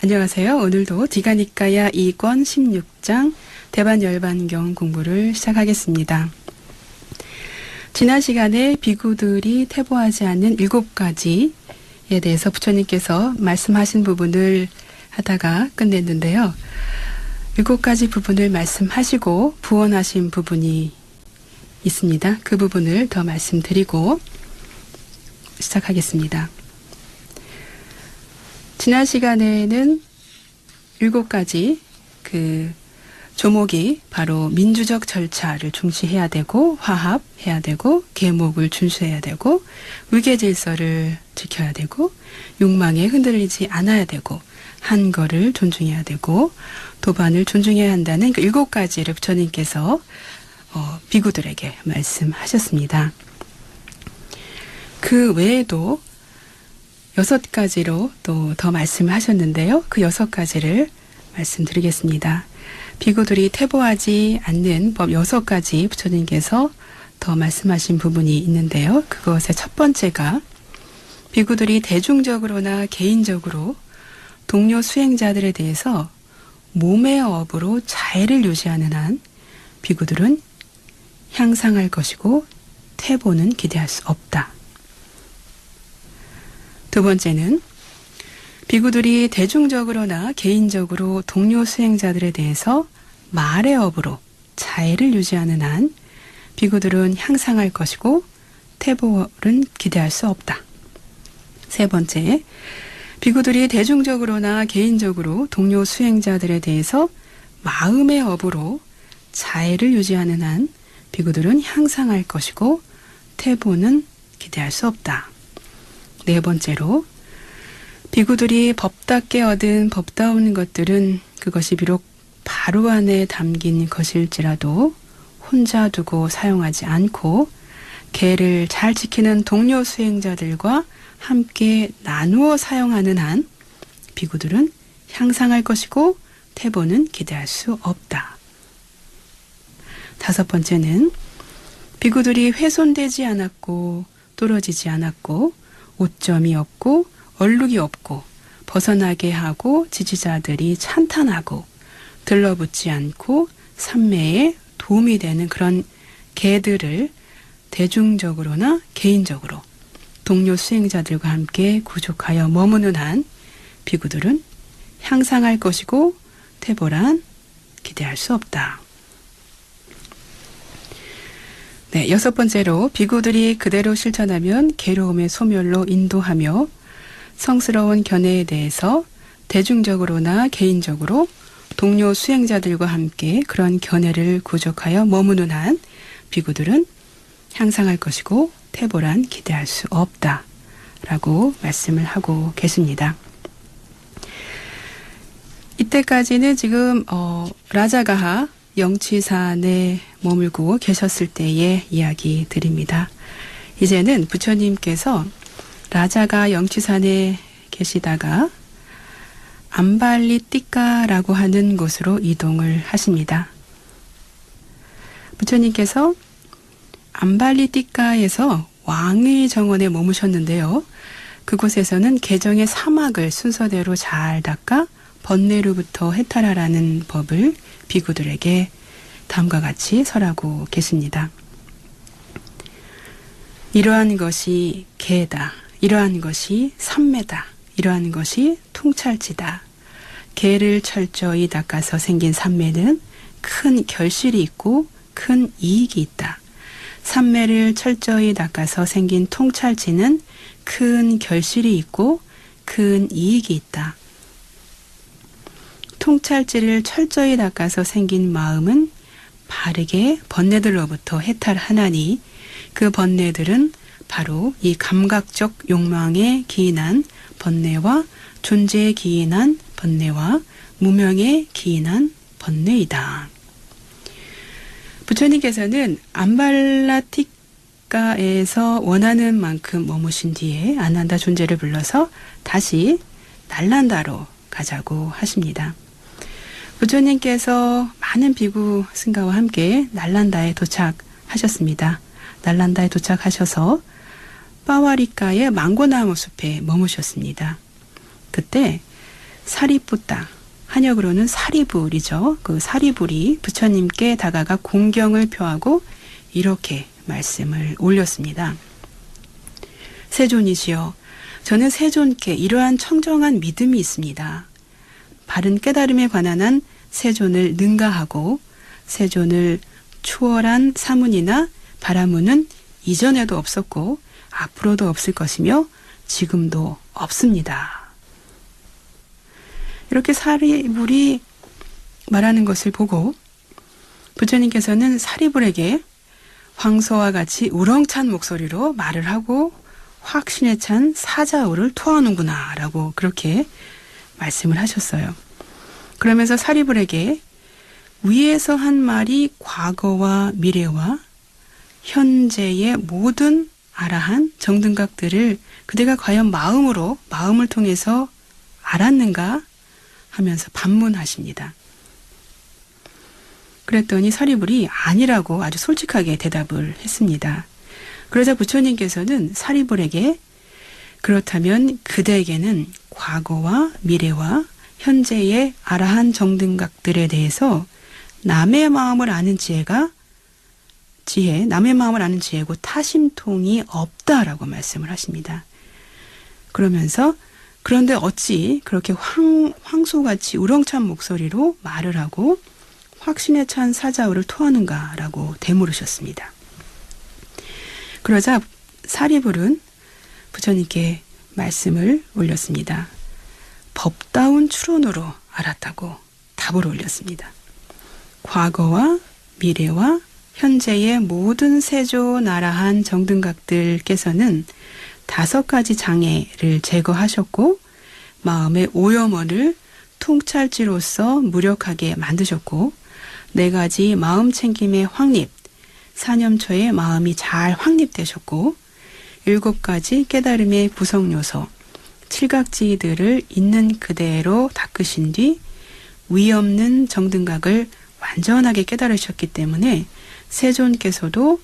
안녕하세요. 오늘도 디가니까야 2권 16장 대반열반경 공부를 시작하겠습니다. 지난 시간에 비구들이 퇴보하지 않는 7가지에 대해서 부처님께서 말씀하신 부분을 하다가 끝냈는데요. 7가지 부분을 말씀하시고 부원하신 부분이 있습니다. 그 부분을 더 말씀드리고 시작하겠습니다. 지난 시간에는 7가지 조목이 바로 민주적 절차를 중시해야 되고, 화합해야 되고, 계목을 준수해야 되고, 위계 질서를 지켜야 되고, 욕망에 흔들리지 않아야 되고, 한거를 존중해야 되고, 도반을 존중해야 한다는 그 7가지를 부처님께서 비구들에게 말씀하셨습니다. 그 외에도 6가지로 또 더 말씀을 하셨는데요. 그 6가지를 말씀드리겠습니다. 비구들이 퇴보하지 않는 법 6가지 부처님께서 더 말씀하신 부분이 있는데요. 그것의 첫 번째가 비구들이 대중적으로나 개인적으로 동료 수행자들에 대해서 몸의 업으로 자애를 유지하는 한 비구들은 향상할 것이고 퇴보는 기대할 수 없다. 두 번째는 비구들이 대중적으로나 개인적으로 동료 수행자들에 대해서 말의 업으로 자애를 유지하는 한 비구들은 향상할 것이고 퇴보는 기대할 수 없다. 세 번째, 비구들이 대중적으로나 개인적으로 동료 수행자들에 대해서 마음의 업으로 자애를 유지하는 한 비구들은 향상할 것이고 퇴보는 기대할 수 없다. 네 번째로 비구들이 법답게 얻은 법다운 것들은 그것이 비록 바로 안에 담긴 것일지라도 혼자 두고 사용하지 않고 계를 잘 지키는 동료 수행자들과 함께 나누어 사용하는 한 비구들은 향상할 것이고 퇴보는 기대할 수 없다. 다섯 번째는 비구들이 훼손되지 않았고 떨어지지 않았고 오점이 없고 얼룩이 없고 벗어나게 하고 지지자들이 찬탄하고 들러붙지 않고 삼매에 도움이 되는 그런 계들을 대중적으로나 개인적으로 동료 수행자들과 함께 구족하여 머무는 한 비구들은 향상할 것이고 퇴보란 기대할 수 없다. 네, 6번째로 비구들이 그대로 실천하면 괴로움의 소멸로 인도하며 성스러운 견해에 대해서 대중적으로나 개인적으로 동료 수행자들과 함께 그런 견해를 구족하여 머무는 한 비구들은 향상할 것이고 퇴보란 기대할 수 없다 라고 말씀을 하고 계십니다. 이때까지는 지금 라자가하 영취산에 머물고 계셨을 때의 이야기 드립니다. 이제는 부처님께서 라자가 영취산에 계시다가 암발리띠까라고 하는 곳으로 이동을 하십니다. 부처님께서 암발리띠까에서 왕의 정원에 머무셨는데요. 그곳에서는 개정의 사막을 순서대로 잘 닦아 번뇌로부터 해탈하라는 법을 비구들에게 다음과 같이 설하고 계십니다. 이러한 것이 계다. 이러한 것이 삼매다. 이러한 것이 통찰지다. 계를 철저히 닦아서 생긴 삼매는 큰 결실이 있고 큰 이익이 있다. 삼매를 철저히 닦아서 생긴 통찰지는 큰 결실이 있고 큰 이익이 있다. 통찰지를 철저히 닦아서 생긴 마음은 바르게 번뇌들로부터 해탈하나니 그 번뇌들은 바로 이 감각적 욕망에 기인한 번뇌와 존재에 기인한 번뇌와 무명에 기인한 번뇌이다. 부처님께서는 암발라티카에서 원하는 만큼 머무신 뒤에 아난다 존재를 불러서 다시 날란다로 가자고 하십니다. 부처님께서 많은 비구 승가와 함께 날란다에 도착하셨습니다. 날란다에 도착하셔서 빠와리카의 망고나무 숲에 머무셨습니다. 그때 사리뿌따, 한역으로는 사리불이죠. 그 사리불이 부처님께 다가가 공경을 표하고 이렇게 말씀을 올렸습니다. 세존이시여, 저는 세존께 이러한 청정한 믿음이 있습니다. 바른 깨달음에 관한 한 세존을 능가하고 세존을 추월한 사문이나 바라문은 이전에도 없었고 앞으로도 없을 것이며 지금도 없습니다. 이렇게 사리불이 말하는 것을 보고 부처님께서는 사리불에게 황소와 같이 우렁찬 목소리로 말을 하고 확신에 찬 사자우를 토하는구나 라고 그렇게 말씀을 하셨어요. 그러면서 사리불에게 위에서 한 말이 과거와 미래와 현재의 모든 아라한 정등각들을 그대가 과연 마음을 통해서 알았는가 하면서 반문하십니다. 그랬더니 사리불이 아니라고 아주 솔직하게 대답을 했습니다. 그러자 부처님께서는 사리불에게 그렇다면 그대에게는 과거와 미래와 현재의 아라한 정등각들에 대해서 남의 마음을 아는 남의 마음을 아는 지혜고 타심통이 없다라고 말씀을 하십니다. 그러면서 그런데 어찌 그렇게 황소같이 우렁찬 목소리로 말을 하고 확신에 찬 사자우를 토하는가라고 되물으셨습니다. 그러자 사리불은 부처님께 말씀을 올렸습니다. 법다운 추론으로 알았다고 답을 올렸습니다. 과거와 미래와 현재의 모든 세조 나라한 정등각들께서는 5가지 장애를 제거하셨고 마음의 오염원을 통찰지로서 무력하게 만드셨고 4가지 마음 챙김의 확립, 사념초의 마음이 잘 확립되셨고 7가지 깨달음의 구성요소, 7각지들을 있는 그대로 닦으신 뒤 위없는 정등각을 완전하게 깨달으셨기 때문에 세존께서도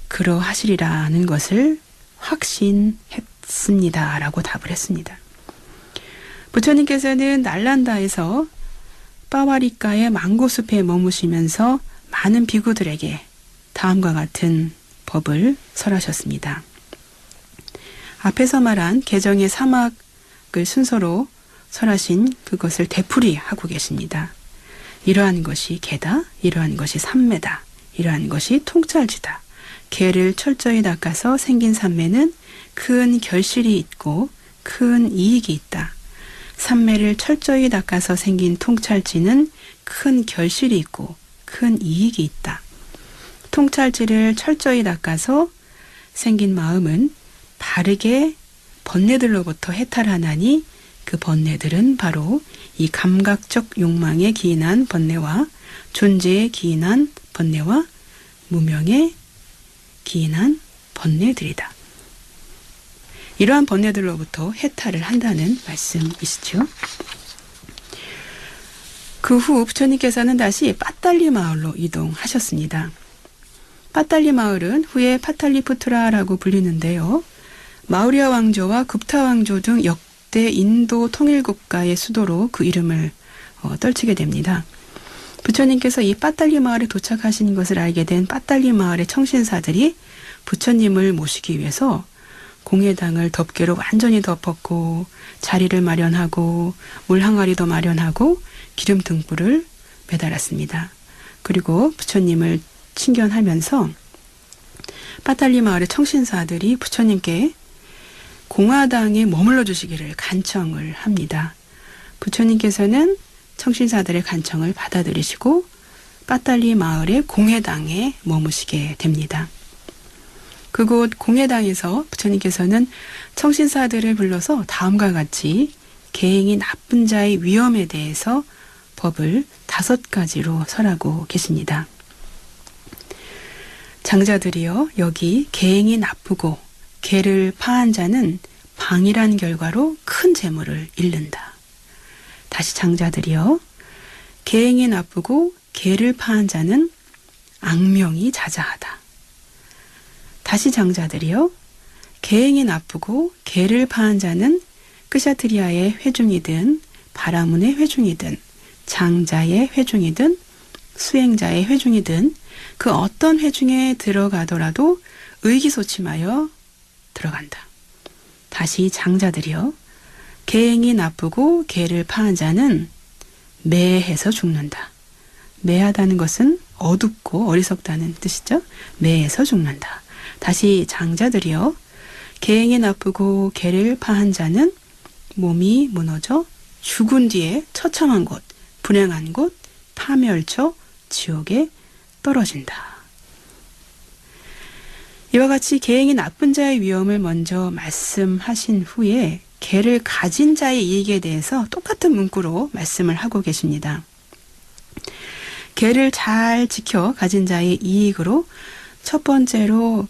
그러하시리라는 것을 확신했습니다. 라고 답을 했습니다. 부처님께서는 날란다에서 빠와리가의 망고숲에 머무시면서 많은 비구들에게 다음과 같은 법을 설하셨습니다. 앞에서 말한 개정의 사막을 순서로 설하신 그것을 되풀이하고 계십니다. 이러한 것이 개다, 이러한 것이 삼매다, 이러한 것이 통찰지다. 개를 철저히 닦아서 생긴 삼매는 큰 결실이 있고 큰 이익이 있다. 삼매를 철저히 닦아서 생긴 통찰지는 큰 결실이 있고 큰 이익이 있다. 통찰지를 철저히 닦아서 생긴 마음은 바르게 번뇌들로부터 해탈하나니 그 번뇌들은 바로 이 감각적 욕망에 기인한 번뇌와 존재에 기인한 번뇌와 무명에 기인한 번뇌들이다. 이러한 번뇌들로부터 해탈을 한다는 말씀이시죠. 그 후 부처님께서는 다시 빠딸리 마을로 이동하셨습니다. 빠딸리 마을은 후에 파탈리푸트라라고 불리는데요. 마우리아 왕조와 굽타 왕조 등 역대 인도 통일국가의 수도로 그 이름을 떨치게 됩니다. 부처님께서 이 빠딸리 마을에 도착하신 것을 알게 된 빠딸리 마을의 청신사들이 부처님을 모시기 위해서 공회당을 덮개로 완전히 덮었고 자리를 마련하고 물항아리도 마련하고 기름 등불을 매달았습니다. 그리고 부처님을 친견하면서 빠딸리 마을의 청신사들이 부처님께 공화당에 머물러 주시기를 간청을 합니다. 부처님께서는 청신사들의 간청을 받아들이시고 빠딸리 마을의 공회당에 머무시게 됩니다. 그곳 공회당에서 부처님께서는 청신사들을 불러서 다음과 같이 계행이 나쁜 자의 위험에 대해서 법을 5가지로 설하고 계십니다. 장자들이여, 여기 계행이 나쁘고 개를 파한 자는 방일한 결과로 큰 재물을 잃는다. 다시 장자들이여, 계행이 나쁘고 개를 파한 자는 악명이 자자하다. 다시 장자들이여, 계행이 나쁘고 개를 파한 자는 끄샤트리아의 회중이든 바라문의 회중이든 장자의 회중이든 수행자의 회중이든 그 어떤 회중에 들어가더라도 의기소침하여 들어간다. 다시 장자들이여 계행이 나쁘고 계를 파한 자는 매해서 죽는다. 매하다는 것은 어둡고 어리석다는 뜻이죠. 매해서 죽는다. 다시 장자들이여 계행이 나쁘고 계를 파한 자는 몸이 무너져 죽은 뒤에 처참한 곳, 불행한 곳, 파멸처 지옥에 떨어진다. 이와 같이 계행이 나쁜 자의 위험을 먼저 말씀하신 후에 계를 가진 자의 이익에 대해서 똑같은 문구로 말씀을 하고 계십니다. 계를 잘 지켜 가진 자의 이익으로 첫 번째로는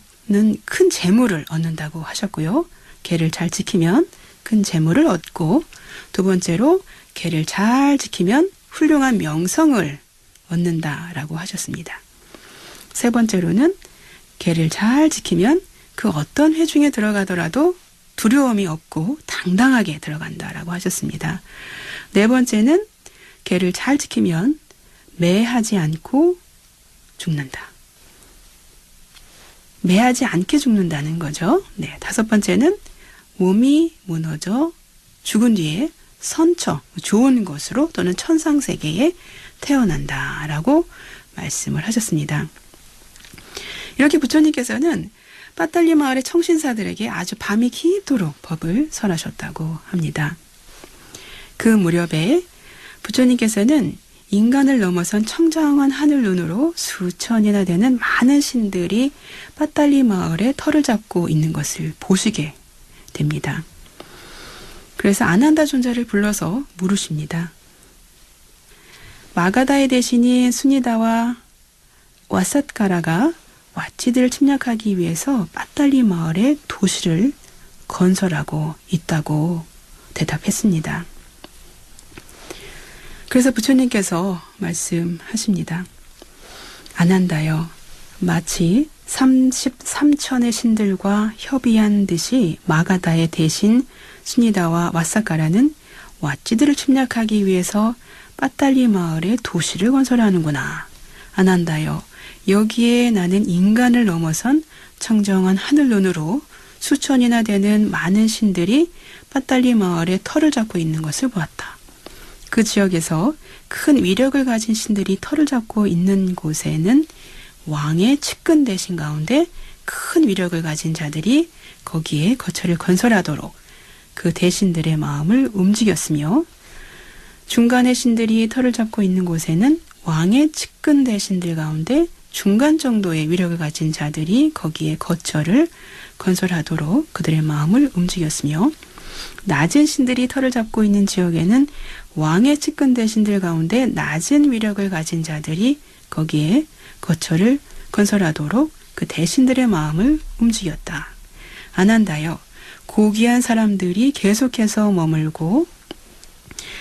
큰 재물을 얻는다고 하셨고요. 계를 잘 지키면 큰 재물을 얻고, 두 번째로 계를 잘 지키면 훌륭한 명성을 얻는다라고 하셨습니다. 세 번째로는 계를 잘 지키면 그 어떤 회중에 들어가더라도 두려움이 없고 당당하게 들어간다라고 하셨습니다. 네 번째는 계를 잘 지키면 매하지 않고 죽는다. 매하지 않게 죽는다는 거죠. 네, 다섯 번째는 몸이 무너져 죽은 뒤에 선처, 좋은 곳으로 또는 천상세계에 태어난다라고 말씀을 하셨습니다. 이렇게 부처님께서는 빠딸리 마을의 청신사들에게 아주 밤이 깊도록 법을 설하셨다고 합니다. 그 무렵에 부처님께서는 인간을 넘어선 청정한 하늘 눈으로 수천이나 되는 많은 신들이 빠딸리 마을에 털을 잡고 있는 것을 보시게 됩니다. 그래서 아난다 존자를 불러서 물으십니다. 마가다의 대신인 수니다와 와삿가라가 와치들을 침략하기 위해서 빠딸리 마을에 도시를 건설하고 있다고 대답했습니다. 그래서 부처님께서 말씀하십니다. 아난다여, 마치 33천의 신들과 협의한 듯이 마가다의 대신 수니다와 와사가라는 와치들을 침략하기 위해서 빠딸리 마을에 도시를 건설하는구나. 아난다여, 여기에 나는 인간을 넘어선 청정한 하늘눈으로 수천이나 되는 많은 신들이 빠딸리 마을에 털을 잡고 있는 것을 보았다. 그 지역에서 큰 위력을 가진 신들이 털을 잡고 있는 곳에는 왕의 측근 대신 가운데 큰 위력을 가진 자들이 거기에 거처를 건설하도록 그 대신들의 마음을 움직였으며, 중간의 신들이 털을 잡고 있는 곳에는 왕의 측근 대신들 가운데 중간 정도의 위력을 가진 자들이 거기에 거처를 건설하도록 그들의 마음을 움직였으며, 낮은 신들이 털을 잡고 있는 지역에는 왕의 측근 대신들 가운데 낮은 위력을 가진 자들이 거기에 거처를 건설하도록 그 대신들의 마음을 움직였다. 아난다여, 고귀한 사람들이 계속해서 머물고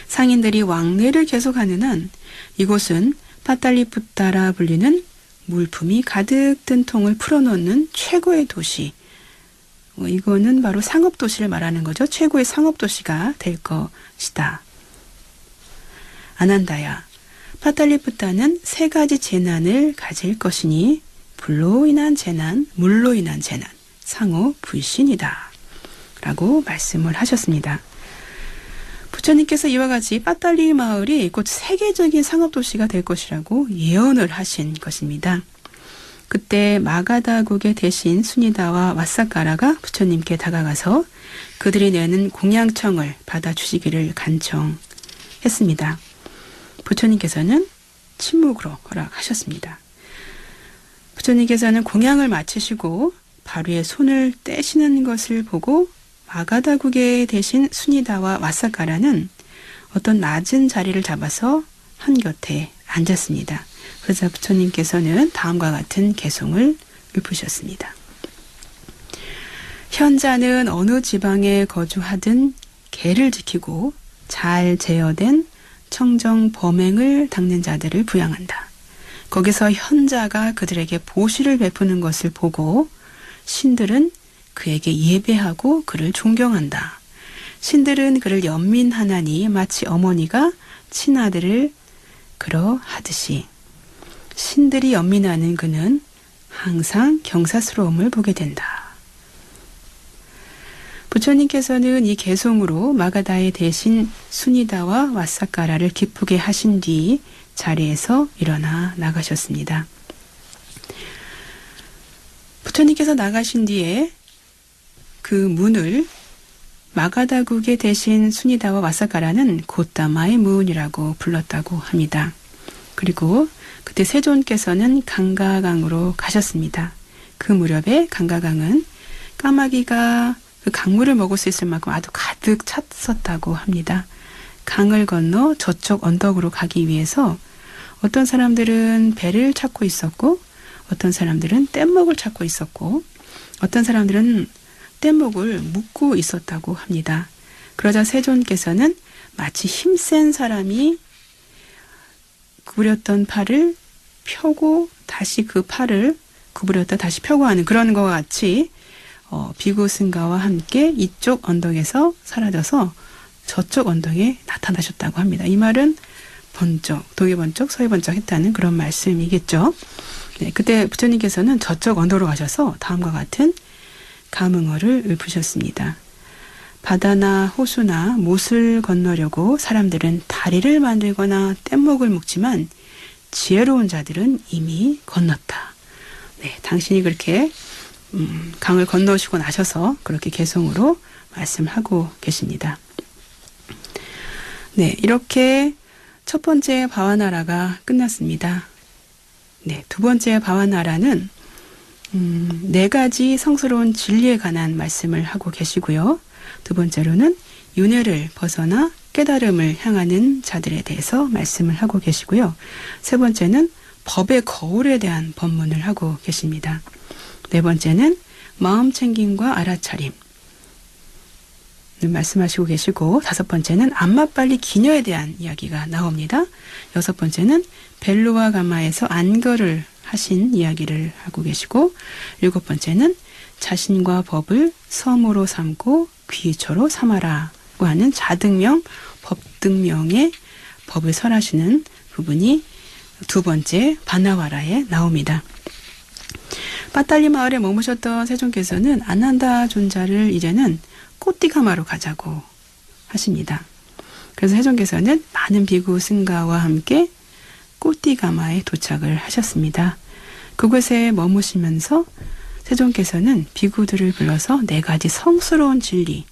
상인들이 왕래를 계속하는 한 이곳은 파탈리푸타라 불리는 물품이 가득 든 통을 풀어놓는 최고의 도시, 이거는 바로 상업도시를 말하는 거죠. 최고의 상업도시가 될 것이다. 아난다야, 파탈리푸타는 세 가지 재난을 가질 것이니 불로 인한 재난, 물로 인한 재난, 상호 불신이다 라고 말씀을 하셨습니다. 부처님께서 이와 같이 빠딸리 마을이 곧 세계적인 상업도시가 될 것이라고 예언을 하신 것입니다. 그때 마가다국의 대신 수니다와 와사가라가 부처님께 다가가서 그들이 내는 공양청을 받아주시기를 간청했습니다. 부처님께서는 침묵으로 허락하셨습니다. 부처님께서는 공양을 마치시고 바위에 손을 떼시는 것을 보고 마가다국의 대신 수니다와 와사가라는 어떤 낮은 자리를 잡아서 한 곁에 앉았습니다. 그래서 부처님께서는 다음과 같은 개송을 읊으셨습니다. 현자는 어느 지방에 거주하든 계를 지키고 잘 제어된 청정 범행을 닦는 자들을 부양한다. 거기서 현자가 그들에게 보시를 베푸는 것을 보고 신들은 그에게 예배하고 그를 존경한다. 신들은 그를 연민하나니 마치 어머니가 친아들을 그러하듯이. 신들이 연민하는 그는 항상 경사스러움을 보게 된다. 부처님께서는 이 개송으로 마가다의 대신 수니다와 왓사까라를 기쁘게 하신 뒤 자리에서 일어나 나가셨습니다. 부처님께서 나가신 뒤에 그 문을 마가다국의 대신 수니다와 왓사까라는 고따마의 문이라고 불렀다고 합니다. 그리고 그때 세존께서는 강가강으로 가셨습니다. 그 무렵에 강가강은 까마귀가 그 강물을 먹을 수 있을 만큼 아주 가득 찼었다고 합니다. 강을 건너 저쪽 언덕으로 가기 위해서 어떤 사람들은 배를 찾고 있었고, 어떤 사람들은 뗏목을 찾고 있었고, 어떤 사람들은 뗏목을 묶고 있었다고 합니다. 그러자 세존께서는 마치 힘센 사람이 구부렸던 팔을 펴고 다시 그 팔을 구부렸다 다시 펴고 하는 그런 것과 같이 비구 승가와 함께 이쪽 언덕에서 사라져서 저쪽 언덕에 나타나셨다고 합니다. 이 말은 번쩍, 동해 번쩍, 서해 번쩍 했다는 그런 말씀이겠죠. 네, 그때 부처님께서는 저쪽 언덕으로 가셔서 다음과 같은 감응어를 읊으셨습니다. 바다나 호수나 못을 건너려고 사람들은 다리를 만들거나 뗏목을 묶지만 지혜로운 자들은 이미 건넜다. 네, 당신이 그렇게 강을 건너시고 나셔서 그렇게 개송으로 말씀하고 계십니다. 네, 이렇게 첫 번째 바와나라가 끝났습니다. 네, 두 번째 바와나라는 4가지 성스러운 진리에 관한 말씀을 하고 계시고요. 두 번째로는 윤회를 벗어나 깨달음을 향하는 자들에 대해서 말씀을 하고 계시고요. 세 번째는 법의 거울에 대한 법문을 하고 계십니다. 네 번째는 마음 챙김과 알아차림 말씀하시고 계시고, 다섯 번째는 안마빨리 기녀에 대한 이야기가 나옵니다. 여섯 번째는 벨루와 가마에서 안거를 하신 이야기를 하고 계시고, 일곱 번째는 자신과 법을 섬으로 삼고 귀처로 삼아라고 하는 자등명, 법등명의 법을 설하시는 부분이 두 번째 바나와라에 나옵니다. 빠탈리 마을에 머무셨던 세존께서는 아난다 존자를 이제는 꼬띠가마로 가자고 하십니다. 그래서 세존께서는 많은 비구 승가와 함께 꼬띠가마에 도착을 하셨습니다. 그곳에 머무시면서 세존께서는 비구들을 불러서 4가지 성스러운 진리,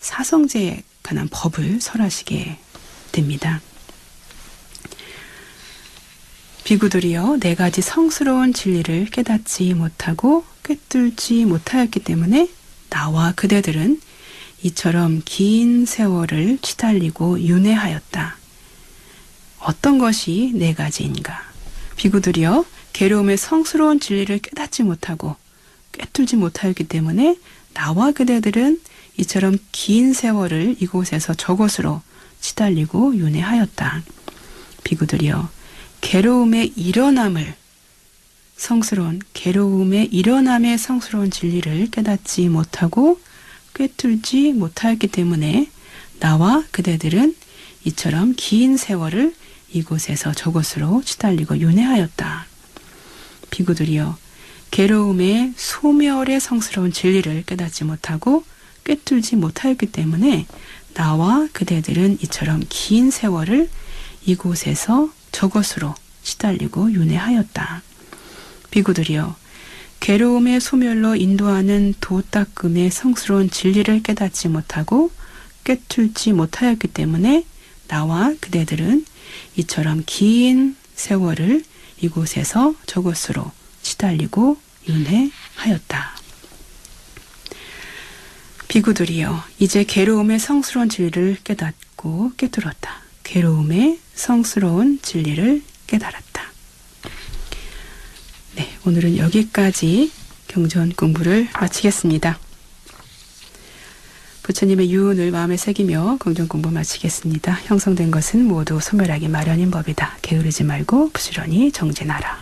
사성제에 관한 법을 설하시게 됩니다. 비구들이여 4가지 성스러운 진리를 깨닫지 못하고 꿰뚫지 못하였기 때문에 나와 그대들은 이처럼 긴 세월을 치달리고 윤회하였다. 어떤 것이 4가지인가? 비구들이여 괴로움의 성스러운 진리를 깨닫지 못하고 꿰뚫지 못하였기 때문에 나와 그대들은 이처럼 긴 세월을 이곳에서 저곳으로 치달리고 윤회하였다. 비구들이여 괴로움의 일어남의 성스러운 진리를 깨닫지 못하고 꿰뚫지 못하였기 때문에 나와 그대들은 이처럼 긴 세월을 이곳에서 저곳으로 치달리고 윤회하였다. 비구들이여 괴로움의 소멸의 성스러운 진리를 깨닫지 못하고 꿰뚫지 못하였기 때문에 나와 그대들은 이처럼 긴 세월을 이곳에서 저곳으로 치달리고 윤회하였다. 비구들이여 괴로움의 소멸로 인도하는 도닦음의 성스러운 진리를 깨닫지 못하고 꿰뚫지 못하였기 때문에 나와 그대들은 이처럼 긴 세월을 이곳에서 저곳으로 치달리고 윤회하였다. 비구들이여 이제 괴로움의 성스러운 진리를 깨닫고 꿰뚫었다. 괴로움의 성스러운 진리를 깨달았다. 네, 오늘은 여기까지 경전 공부를 마치겠습니다. 부처님의 유언을 마음에 새기며 경전 공부 마치겠습니다. 형성된 것은 모두 소멸하기 마련인 법이다. 게으르지 말고 부지런히 정진하라.